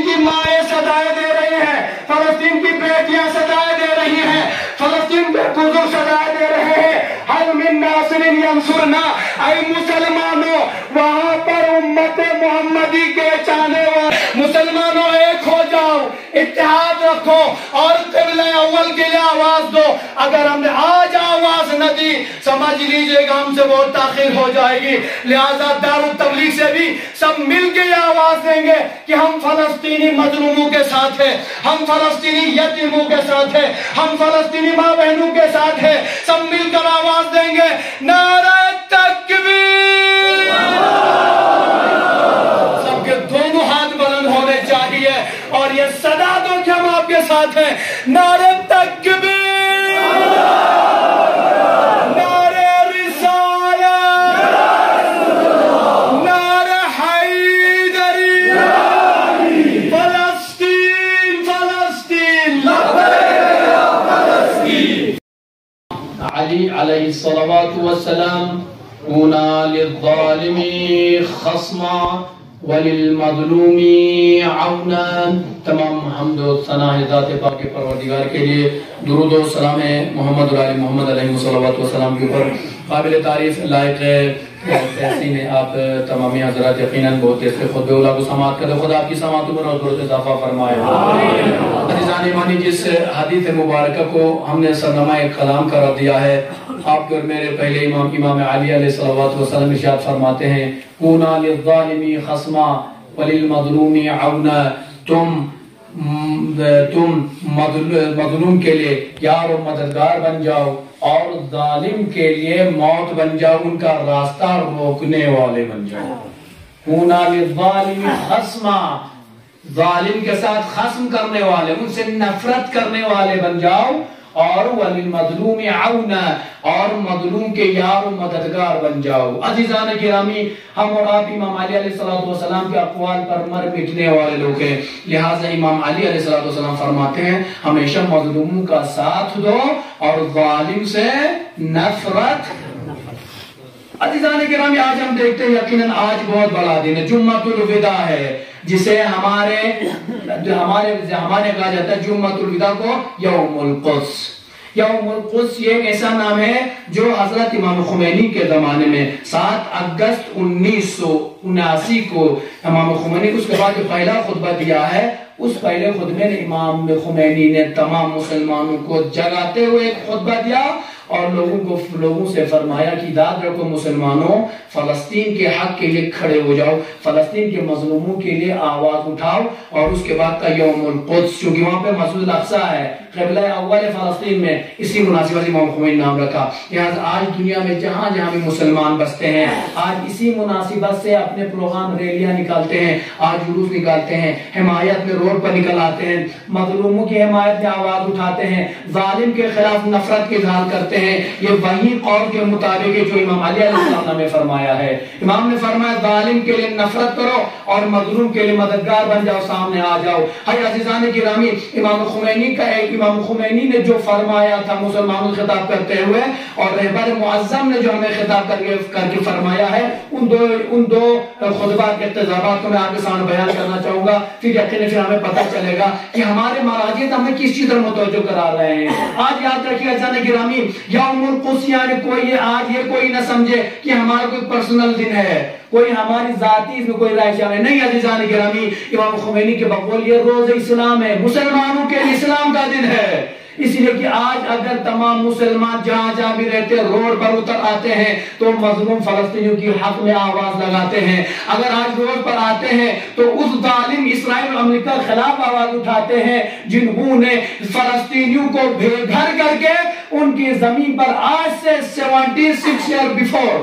فلسطین کی مائیں صدائیں دے رہی ہیں، فلسطین کی بیٹیاں صدائیں دے رہی ہیں، فلسطین کے بزرگ صدائیں دے رہے ہیں، حل من ناصر ینصرنا، اے مسلمانوں وہاں پر امت محمدی کے چاہنے والے مسلمانوں ایک ہو جاؤ، اتحاد رکھو اور قبلہ اول کے لیے آواز دو۔ اگر ہم نے آج آواز نہ دی سمجھ لیجئے گا ہم سے بہت تاخیر ہو جائے گی، لہذا دار التبلیغ سے بھی سب مل کے یہ آواز دیں گے کہ ہم فلسطینی مظلوموں کے ساتھ ہیں، ہم فلسطینی یتیموں کے ساتھ ہیں، ہم فلسطینی ماں بہنوں کے ساتھ ہیں، سب مل کر آواز دیں گے نعرہ تکبیر۔ سب کے دونوں ہاتھ بلند ہونے چاہیے اور یہ صدا دو کہ ہم آپ کے ساتھ ہیں، نعرہ تکبیر، نعرہ رسالت، نعرہ حیدری، فلسطین فلسطین، علی علیہ الصلوات والسلام کونا للظالم خصما وللمظلوم عونا۔ تمام حمد و ثنا ہے ذات پاک پروردگار کے لیے، درود و سلام ہے محمد علی محمد علیہ الصلوات والسلام کے اوپر۔ قابل تعریف لائق تحسین ہے آپ تمامی حضرات، یقیناً بہت سے خطبے اولا کو سماعت کرتے، خدا آپ کی سماعت میں اور درست اضافہ فرمائے۔ عزیزان ایمانی، جس حدیث مبارکہ کو ہم نے سرنامہ کلام قرار دیا ہے، آپ کے اور میرے پہلے امام علی علیہ الصلوات والسلام ارشاد فرماتے ہیں کونا للظالم خصما وللمظلوم عونا، تم مظلوم کے لیے یار و مددگار بن جاؤ اور ظالم کے لیے موت بن جاؤ، ان کا راستہ روکنے والے بن جاؤ۔ کونا للظالم خصما، ظالم کے ساتھ خصم کرنے والے، ان سے نفرت کرنے والے بن جاؤ، اور وللمظلوم عونا، اور مظلوم کے یار و مددگار بن جاؤ۔ عزیزان گرامی، ہم اور آپ امام علی علیہ السلام کے اقوال پر مر مٹنے والے لوگ ہیں، لہٰذا امام علی علیہ السلام فرماتے ہیں ہمیشہ مظلوموں کا ساتھ دو اور ظالم سے نفرت۔ عزیزان گرامی، آج ہم دیکھتے ہیں یقیناً آج بہت بڑا دن ہے، جمعۃ الوداع ہے، جسے ہمارے کہا جاتا ہے جمعۃ الوداع کو یوم القدس۔ یوم القدس یہ ایک ایسا نام ہے جو حضرت امام خمینی کے زمانے میں 7 اگست 1979 کو امام خمینی اس کے بعد جو پہلا خطبہ دیا ہے، اس پہلے خطبے میں امام خمینی نے تمام مسلمانوں کو جگاتے ہوئے ایک خطبہ دیا اور لوگوں سے فرمایا کہ یاد رکھو مسلمانوں، فلسطین کے حق کے لیے کھڑے ہو جاؤ، فلسطین کے مظلوموں کے لیے آواز اٹھاؤ، اور اس کے بعد کا یوم القدس چونکہ وہاں پہ مسجد الاقصی ہے، قبلہ اول فلسطین میں، اسی مناسبت سے امام خمینی نام رکھا۔ لہٰذا آج دنیا میں جہاں جہاں بھی مسلمان بستے ہیں، آج اسی مناسبت سے اپنے پروگرام ریلیاں نکالتے ہیں، آج جلوس نکالتے ہیں، حمایت میں روڈ پر نکل آتے ہیں، مظلوموں کی حمایت میں آواز اٹھاتے ہیں، ظالم کے خلاف نفرت کے اظہار کرتے ہیں۔ یہ وہی قول کے مطابق ہے جو امام علی علیہ السلام نے فرمایا ہے۔ امام نے فرمایا ظالم کے لیے نفرت کرو اور مظلوم کے لیے مددگار بن جاؤ، سامنے آ جاؤ۔ ہے عزیزان گرامی، امام خمینی نے جو فرمایا تھا مسلمانوں سے خطاب کرتے ہوئے، اور رہبر معظم نے جو ہمیں خطاب کر کے فرمایا ہے، ان دو خطبات کے اقتضابات کو میں آپ کے سامنے بیان کرنا چاہوں گا، پھر یقیناً پھر ہمیں پتہ چلے گا کہ ہمارے مراجع ہمیں کس چیز پر متوجہ کرا رہے ہیں۔ آج یاد رکھیے عزیزان گرامی، یوم القدس یعنی کوئی نہ سمجھے کہ ہمارا کوئی پرسنل دن ہے، کوئی ہماری ذاتی اس میں کوئی رائے شامل ہے، نہیں عزیزان گرامی، امام خمینی کے بقول یہ روز اسلام ہے، مسلمانوں کے لیے اسلام کا دن ہے۔ اس لیے کہ آج اگر تمام مسلمان جہاں جہاں بھی رہتے ہیں روڈ پر اتر آتے ہیں تو مظلوم فلسطینیوں کی حق میں آواز لگاتے ہیں، اگر آج روڈ پر آتے ہیں تو اس ظالم اسرائیل اور امریکہ کے خلاف آواز اٹھاتے ہیں جنہوں نے فلسطینیوں کو بے گھر کر کے ان کی زمین پر آج سے 76 ایئر بیفور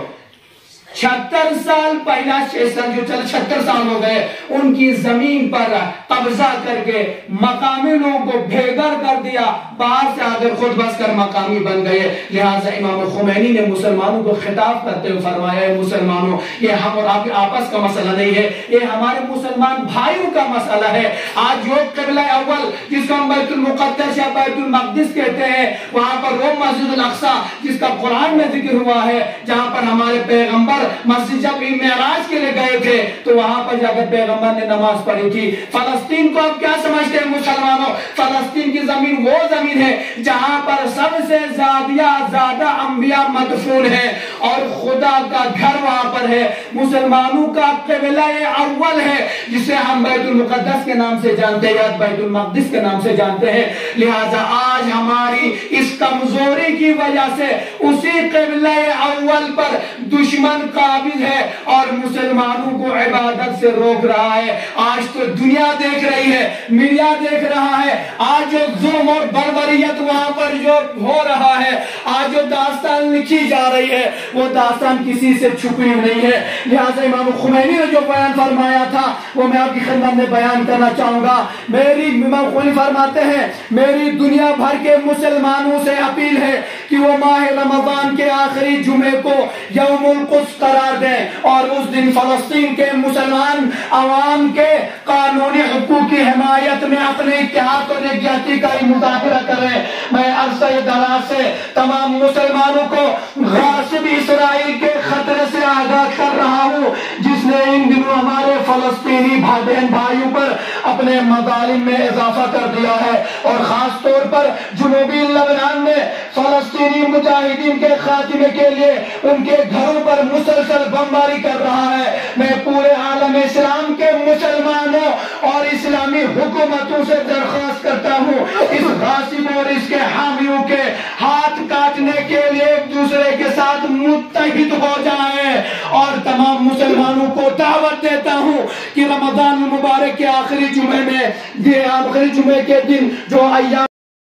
76 سال پہلا 76 سال ہو گئے ان کی زمین پر قبضہ کر کے مقامی لوگوں کو بے گھر کر دیا، باہر سے آگر خود بس کر مقامی بن گئے۔ لہٰذا امام خمینی نے مسلمانوں کو خطاب کرتے ہوئے فرمایا ہے مسلمانوں، یہ ہم اور آپ کے آپس کا مسئلہ نہیں ہے، یہ ہمارے مسلمان بھائیوں کا مسئلہ ہے۔ آج جو قبلہ اول جس کو ہم بیت المقدس یا بیت المقدس کہتے ہیں، وہاں پر وہ مسجد الاقصی جس کا قرآن میں ذکر ہوا ہے، جہاں پر ہمارے پیغمبر مسجد جب معراج کے لیے گئے تھے تو وہاں پر جا کر پیغمبر نے نماز پڑھی تھی۔ فلسطین کو آپ کیا سمجھتے ہیں مسلمانوں؟ فلسطین کی زمین وہ زمین ہے جہاں پر سب سے زیادہ انبیاء مدفون ہیں اور خدا کا گھر وہاں پر ہے، مسلمانوں کا قبلہ اول ہے جسے ہم بیت المقدس کے نام سے جانتے ہیں یا بیت المقدس کے نام سے جانتے ہیں۔ لہٰذا آج ہماری اس کمزوری کی وجہ سے اسی قبلہ اول پر دشمن قابض ہے اور مسلمانوں کو عبادت سے روک رہا ہے۔ آج تو دنیا دیکھ رہی ہے، میڈیا دیکھ رہا ہے، آج جو ظلم اور بربریت وہاں پر جو ہو رہا ہے، آج جو داستان لکھی جا رہی ہے وہ داستان کسی سے چھپی نہیں ہے۔ لہٰذا امام خمینی نے جو بیان فرمایا تھا وہ میں آپ کی خدمت میں بیان کرنا چاہوں گا۔ امام خمینی فرماتے ہیں میری دنیا بھر کے مسلمانوں سے اپیل ہے کہ وہ ماہ رمضان کے آخری جمعے کو یوم القدس قرار دیں اور اس دن فلسطین کے مسلمان عوام کے قانونی حقوق کی حمایت میں اپنے اتحاد اور یکجہتی کا مظاہرہ کریں۔ میں عرصہ دراز سے تمام مسلمانوں کو غاصب اسرائیل کے خطرے سے آگاہ کر رہا ہوں جس نے ان دنوں ہمارے فلسطینی بہن بھائیوں پر اپنے مظالم میں اضافہ کر دیا ہے اور خاص طور پر جنوبی لبنان میں فلسطینی مجاہدین کے خاتمے کے لیے ان کے گھروں پر مسلسل بمباری کر رہا ہے۔ میں پورے عالم اسلام کے مسلمانوں اور اسلامی حکومتوں سے درخواست کرتا ہوں اس غاصب اور اس کے حامیوں کے ہاتھ کاٹنے کے لیے ایک دوسرے کے ساتھ متحد ہو جائیں اور تمام مسلمانوں کو دعوت دیتا ہوں کہ رمضان المبارک کے آخری جمعے کے دن جو ایام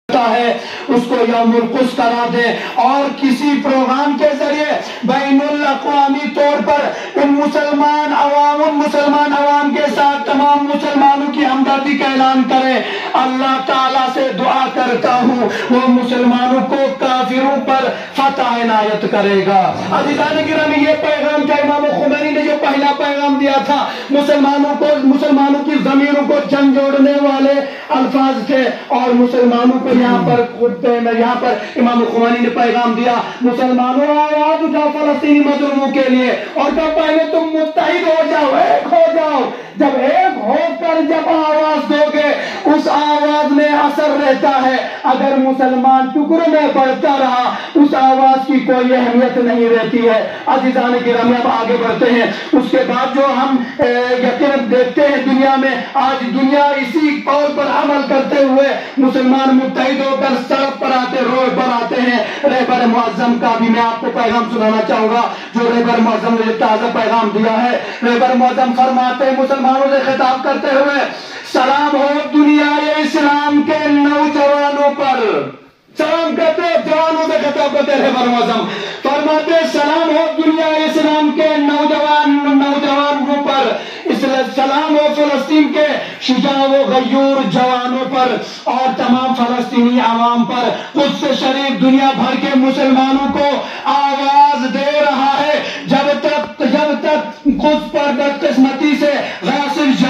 ہے اس کو یوم القدس قرار دے اور کسی پروگرام کے ذریعے بین الاقوامی طور پر ان مسلمان عوام کے ساتھ تمام مسلمانوں کی ہمدردی کا اعلان کرے۔ اللہ تعالیٰ سے دعا کرتا ہوں وہ مسلمانوں کو کافروں پر فتح عنایت کرے گا۔ عزیزان گرامی یہ پیغام تھا امام خمینی نے جو پہلا پیغام دیا تھا مسلمانوں کی ضمیروں کو جنگ جوڑنے والے الفاظ تھے اور مسلمانوں کو یہاں پر امام خمینی نے پیغام دیا مسلمانوں آواز اٹھاؤ فلسطینی مظلوموں کے لیے اور کہا پہلے تم متحد ہو جاؤ، ایک ہو جاؤ۔ جب ایک ہو کر جب آواز دو گے اس آواز میں اثر رہتا ہے، اگر مسلمان ٹکڑوں میں بڑھتا رہا اس آواز کی کوئی اہمیت نہیں رہتی ہے۔ عزیزان گرامی اب آگے بڑھتے ہیں۔ اس کے بعد جو ہم یقیناً دیکھتے ہیں دنیا میں آج دنیا اسی قول پر عمل کرتے ہوئے مسلمان متحد ہو کر سڑک پر آتے روڈ پر آتے ہیں۔ رہبر معظم کا بھی میں آپ کو پیغام سنانا چاہوں گا جو رہبر معظم نے تازہ پیغام دیا ہے۔ رہبر معظم فرماتے ہیں مسلمانوں سے خطاب کرتے ہوئے سلام ہو دنیا اسلام کے نوجوانوں پر، سلام کرتے جوانوں سے خطاب کرتے رہبر معظم فرماتے سلام ہو دنیا اسلام کے نوجوانوں پر، سلام ہو فلسطین کے شجاع و غیور جوانوں پر اور تمام فلسطینی عوام پر۔ قدس شریف دنیا بھر کے مسلمانوں کو آواز دے رہا ہے جب تک قدس پر بدقسمتی سے غاصب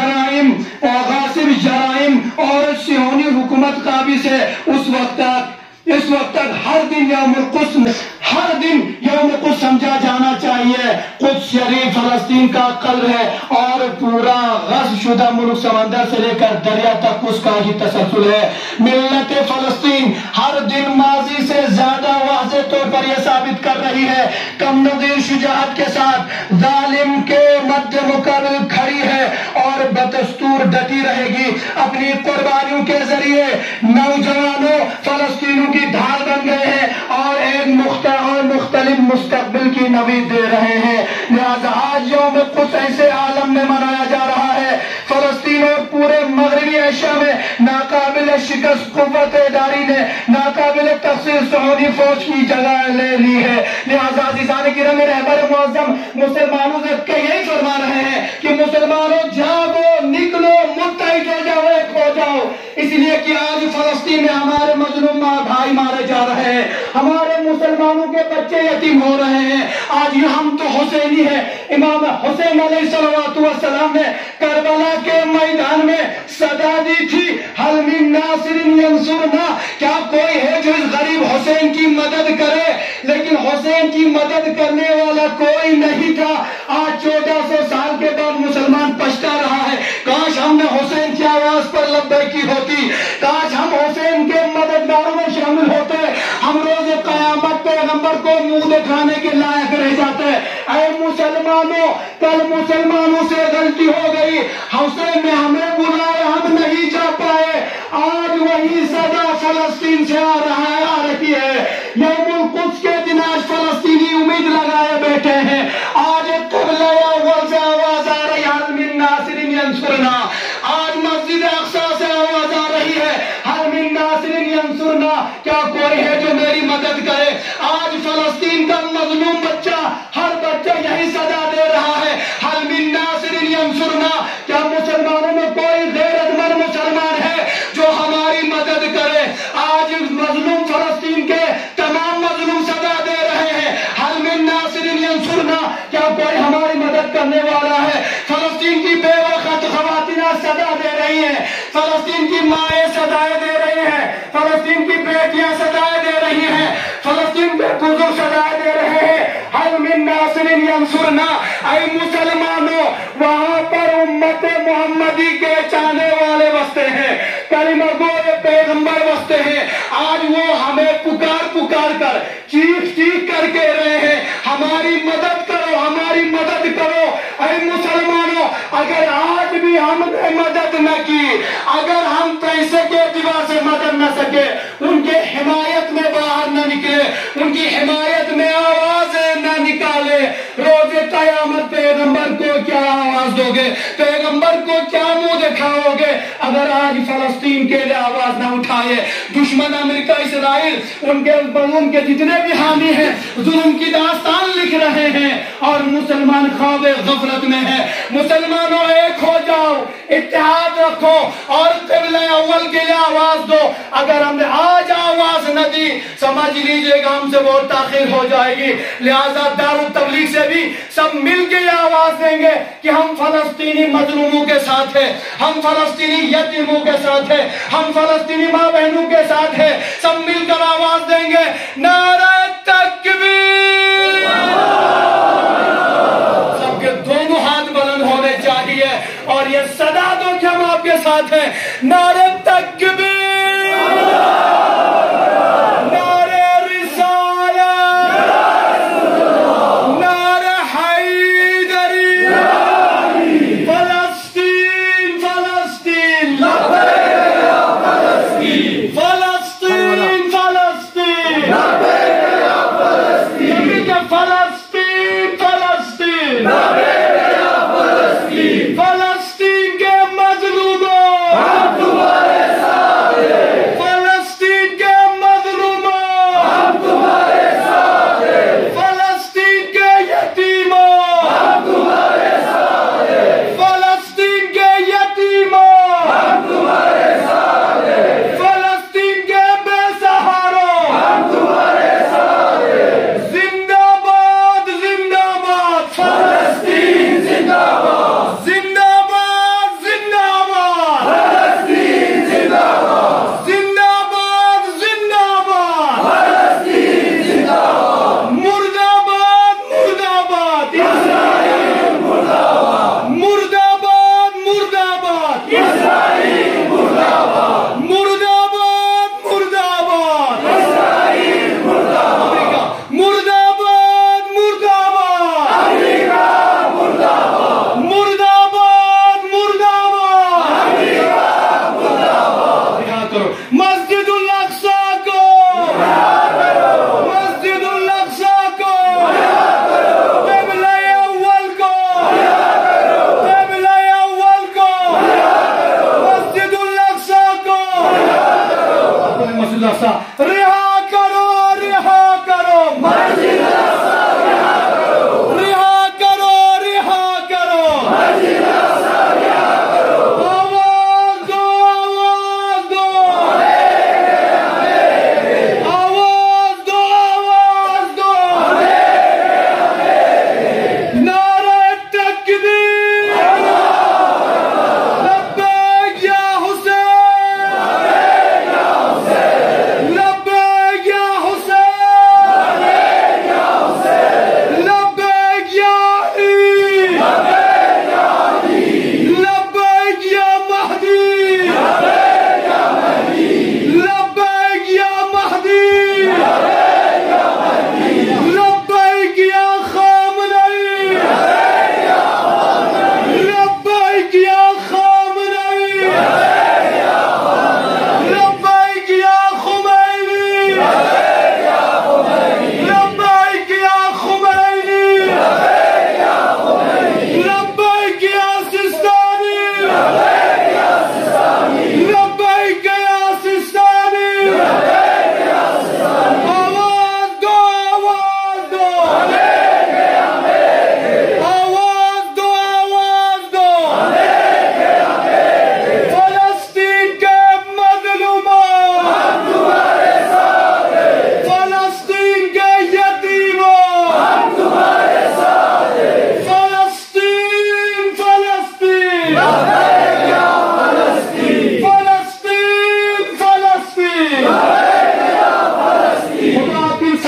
جرائم اور صہیونی حکومت قابض ہے اس وقت تک ہر دن یوم القدس سمجھا جانا چاہیے۔ قدس شریف فلسطین کا قلب ہے اور پورا غصب شدہ ملک سمندر سے لے کر دریا تک اس کا ہی تسلسل ہے۔ ملت فلسطین ہر دن ماضی سے زیادہ واضح طور پر یہ ثابت کر رہی ہے کم نظیر شجاعت کے ساتھ ظالم کے مد مقابل کھڑی ہے اور بدستور ڈٹی رہے گی۔ اپنی قربانیوں کے ذریعے نوجوانوں فلسطینوں کی ڈھال بن گئے ہیں اور ایک مختلف مستقبل کی نوید دے رہے ہیں۔ لہذا آج یوم قدس ایسے عالم میں منایا جا رہا ہے فلسطین اور پورے مغربی ایشیا میں ناقابل شکست قوت اداری نے ناقابل تقسیم سعودی فوج کی جگہ لے لی ہے۔ لہذا عزیزان گرامی رہبر معظم مسلمانوں سے یہی فرما رہے ہیں کہ مسلمانوں جاگو، نکلو، متحد ہو جاؤ، ایک ہو جاؤ، اس لیے کہ آج فلسطین میں ہمارے مظلوم بھائی مارے جا رہے ہیں، ہمارے مسلمانوں کے بچے یتیم ہو رہے ہیں. آج یہ ہم تو حسینی ہیں. امام حسین علیہ السلام نے کربلا کے میدان میں صدا دی تھی حل من ناصر ینصرنا، کیا کوئی ہے جو اس غریب حسین کی مدد کرے؟ لیکن حسین کی مدد کرنے والا کوئی نہیں تھا. آج 1400 سال کے بعد مسلمان پچھتا رہا ہے. کاش ہم نے حسین کی آواز پر لبیک کی ہوتی، کاش ہم حسین کے مددگاروں میں شامل ہوتے، ہم روز قیامت پیغمبر کو منہ دکھانے کے لائق رہ جاتے. اے مسلمانوں، کل مسلمانوں سے غلطی ہو گئی، حسین نے ہمیں بلایا، ہم نہیں جا پائے. آج وہی صدا فلسطین سے آ رہی ہے. یوم القدس کے دن آج فلسطینی امید لگائے بیٹھے ہیں. آج قبلہ اول سے آواز آ رہی ہے حل من ناصر ینصرنا. آج مسجد اقصی سے آواز آ رہی ہے حل من ناصر ینصرنا، کیا کوئی ہے جو میری مدد کرے؟ آج فلسطین کا مظلوم بچہ، ہر بچہ یہی صدا دے رہا ہے حل من ناصر ینصرنا. کیا مسلمانوں میں کوئی غیرت مند مسلمان ہے جو ہماری مدد کرے؟ آج مظلوم فلسطین کے تمام مظلوم صدا دے رہے ہیں حل من ناصر ینصرنا. کیا کوئی ہماری مدد کرنے والا ہے؟ فلسطین کی بیوہ خواتین صدا دے رہی ہیں، فلسطین کی مائیں صدائے دے رہی ہیں، فلسطین کی بیٹیاں صدائے دے رہی ہیں، فلسطین کے بزرگ صدائے دے رہے ہیں حل من ناصر ینصرنا. اے مسلمانوں، وہاں پر امت محمدی کے چاہنے والے بستے ہیں، کلمہ گوئے پیغمبر بستے ہیں. آج وہ ہمیں پکار کر چیخ کر کے رہے ہیں ہماری مدد کرو، ہماری مدد کرو. اے مسلمانوں، اگر آج بھی ہم نے مدد نہ کی، اگر ہم پیسے کے اعتبار سے مدد نہ سکے، ان کے حمایت میں باہر نہ نکلے، ان کی حمایت میں آواز نہ نکالے، روز قیامت پیغمبر کو کیا آواز دو گے؟ پیغمبر کو کیا منہ دکھاؤ گے اگر آج فلسطین کے لیے آواز نہ اٹھائے؟ دشمن امریکہ اسرائیل ان کے جتنے بھی حامی ہیں ظلم کی داستان لکھ رہے ہیں اور مسلمان خواب غفلت میں ہیں. مسلمانوں، ایک ہو جاؤ، اتحاد رکھو اور قبلہ اول کے لیے آواز دو. اگر ہم نے آج آواز نہ دی، سمجھ لیجئے گا ہم سے بہت تاخیر ہو جائے گی. لہذا دارالتبلیغ سے بھی سب مل کے یہ آواز دیں گے کہ ہم فلسطینی مظلوموں کے ساتھ ہیں، ہم فلسطینی یتیموں کے ساتھ ہیں، ہم فلسطینی ماں بہنوں کے ساتھ ہیں. سب مل کر آواز دیں گے نعرہ تکبیر. سب کے دونوں ہاتھ بلند ہونے چاہیے اور یہ صدا دو کہ ہم آپ کے ساتھ ہیں. نعرہ تکبیر، نعرہ رسالت، نعرہ حیدری، فلسطین فلسطین، فلسطین فلسطین، فلسطین فلسطین، فلسطین کے مظلوموں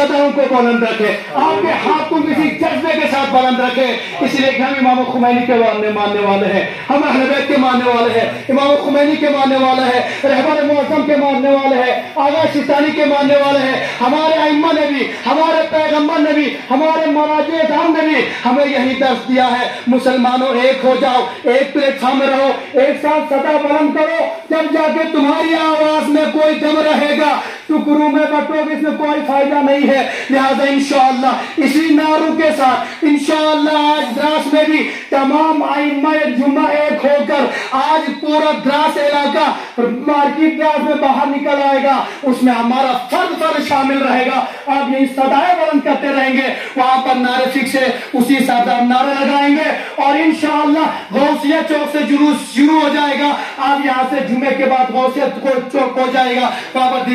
صداؤں کو بلند رکھے، آپ کے ہاتھ کو کسی جذبے کے ساتھ بلند رکھے. اس لیے کہ ہم امام خمینی کے ماننے والے ہیں، ہم اہل بیت کے ماننے والے ہیں، امام خمینی کے ماننے والے ہیں، رہبر معظم کے ماننے والے ہیں، آغا سستانی کے ماننے والے ہیں. ہمارے ائمہ نے بھی، ہمارے پیغمبر نے بھی، ہمارے مراجع اعظام نے بھی ہمیں یہی درس دیا ہے، مسلمانوں ایک ہو جاؤ، ایک پلیٹ فارم میں رہو، ایک ساتھ صدا بلند کرو، جب جا کے تمہاری آواز میں کوئی دم رہے گا. ٹکڑوں میں بٹو گے، اس میں کوئی فائدہ نہیں ہے. لہذا انشاءاللہ اسی نعروں کے ساتھ انشاءاللہ آج دراس میں بھی تمام ائمہ جمعہ ایک ہو کر آج پورا دراس علاقہ مارکیٹ دراس میں باہر نکل آئے گا. اس میں ہمارا فرد شامل رہے گا. آپ یہی صدائیں بلند کرتے رہیں گے، وہاں پر نعرے فکس ہے، اسی ساتھ آپ نعرے لگائیں گے اور انشاءاللہ غوثیہ چوک سے جلوس شروع ہو جائے گا. آپ یہاں سے جمعے کے بعد غوثیہ چوک ہو جائے گا، وہاں پر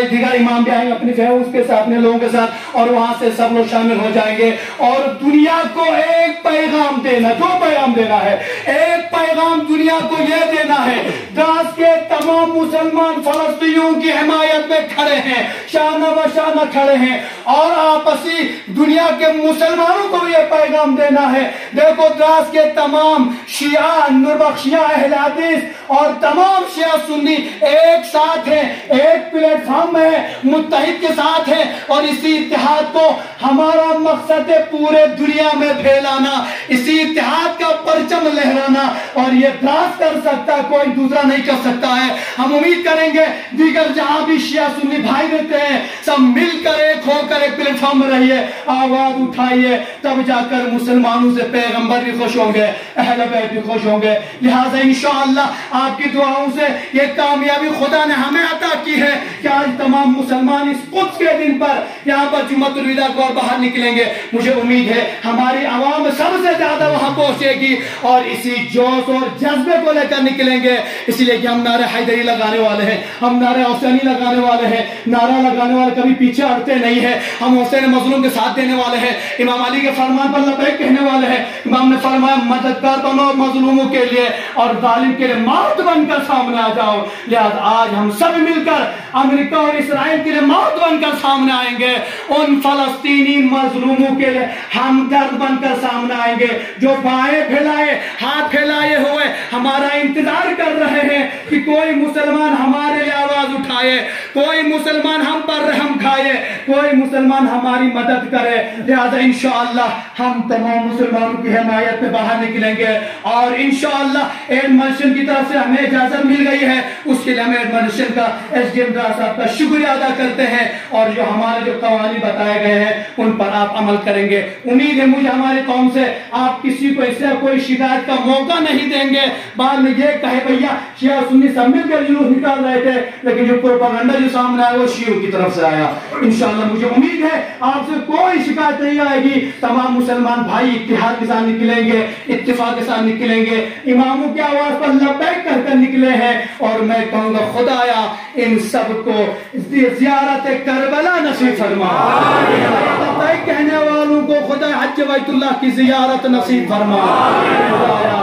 دیگر امام بھی آئیں گے اپنی فیض کے ساتھ، اپنے لوگوں کے ساتھ، اور وہاں سے سب لوگ شامل ہو جائیں گے. اور دنیا کو ایک پیغام دینا، دو پیغام دینا ہے. ایک پیغام دنیا کو یہ دینا ہے، دراس کے تمام مسلمان فلسطینیوں کی حمایت میں کھڑے ہیں، شانہ بشانہ کھڑے ہیں، اور آپسی دنیا کے مسلمانوں کو یہ پیغام دینا ہے. دیکھو دراس کے تمام شیعہ نوربخشیہ اہل حدیث اور تمام شیعہ سنی ایک ساتھ ہیں، ایک پلیٹ فارم میں متحد کے ساتھ ہیں، اور اسی اتحاد کو ہمارا مقصد ہے پورے دنیا میں پھیلانا، اسی اتحاد کا پرچم لہرانا. اور یہ دراس کر سکتا ہے، کوئی دوسرا نہیں کر سکتا ہے. ہم امید کریں گے دیگر جہاں بھی شیعہ سنی بھائی رہتے ہیں سب مل کر ایک ہو کر ایک پلیٹ فارم میں رہیے، آواز اٹھائیے، تب جا کر مسلمانوں سے پیغمبر بھی خوش ہوں گے، اہل بیت بھی خوش ہوں گے. لہٰذا انشاءاللہ آپ کی دعاؤں سے یہ کامیابی خدا نے ہمیں عطا کی ہے کہ آج تمام مسلمان اس قدس کے دن پر یہاں پر جمعۃ الوداع کو اور باہر نکلیں گے. مجھے امید ہے ہماری عوام سب سے زیادہ وہاں پہنچے گی اور اسی جوش اور جذبے کو لے کر نکلیں گے. اس لیے کہ ہم نعرہ حیدری لگانے والے ہیں، ہم نعرہ حسینی لگانے والے ہیں. نعرہ لگانے والے کبھی پیچھے ہٹتے نہیں ہیں. ہم حسین مظلوم کے ساتھ دینے والے ہیں، امام علی کے فرمان پر لبیک کہنے والے ہیں. امام نے فرمایا مددگار بنو مظلوموں کے لیے اور ظالم کے لیے موت بن کر سامنے آ جاؤ. لہذا آج ہم سب مل کر امریکہ اور اسرائیل کے لیے موت بن کر سامنے آئیں گے، ان فلسطینی مظلوموں کے لیے ہمدرد بن کر سامنے آئیں گے جو بائیں پھیلائے ہاتھ پھیلائے ہوئے ہمارا انتظار کر رہے ہیں کہ کوئی مسلمان ہمارے لیے آواز اٹھائے، کوئی مسلمان ہم پر رحم کھائے، کوئی مسلمان ہماری مدد کرے. لہذا انشاءاللہ ہم تمام مسلمانوں کی حمایت میں باہر نکلیں گے اور انشاءاللہ ایڈمنسٹریشن کی طرف سے ہمیں اجازت مل گئی ہے. اس کے لیے ہمیں ایڈمنسٹریشن کا ایس ڈی ایم صاحب کا شکریہ ادا کرتے ہیں اور جو ہمارے جو قوانین بتائے گئے ہیں ان پر آپ عمل کریں گے. امید ہے مجھے ہماری قوم سے آپ کسی کو اس سے کوئی شکایت کا موقع نہیں دیں گے. بعد میں یہ کہے بھیا شیعہ سنی سب مل کر جلوس نکال رہے تھے، لیکن جو پروپیگنڈا جو سامنے آیا وہ شیعوں کی طرف سے آیا. انشاءاللہ مجھے امید ہے آپ سے کوئی شکایت نہیں آئے گی. تمام مسلمان بھائی اتحاد کے ساتھ نکلیں گے، اتفاق کے ساتھ نکلیں گے، اماموں کی آواز پر لبیک کہہ کر نکلے ہیں. اور میں کہوں گا خدایا ان سب کو زیارت کربلا نصیب فرما، لبیک کہنے والوں کو خدا حج بیت اللہ کی زیارت نصیب فرما.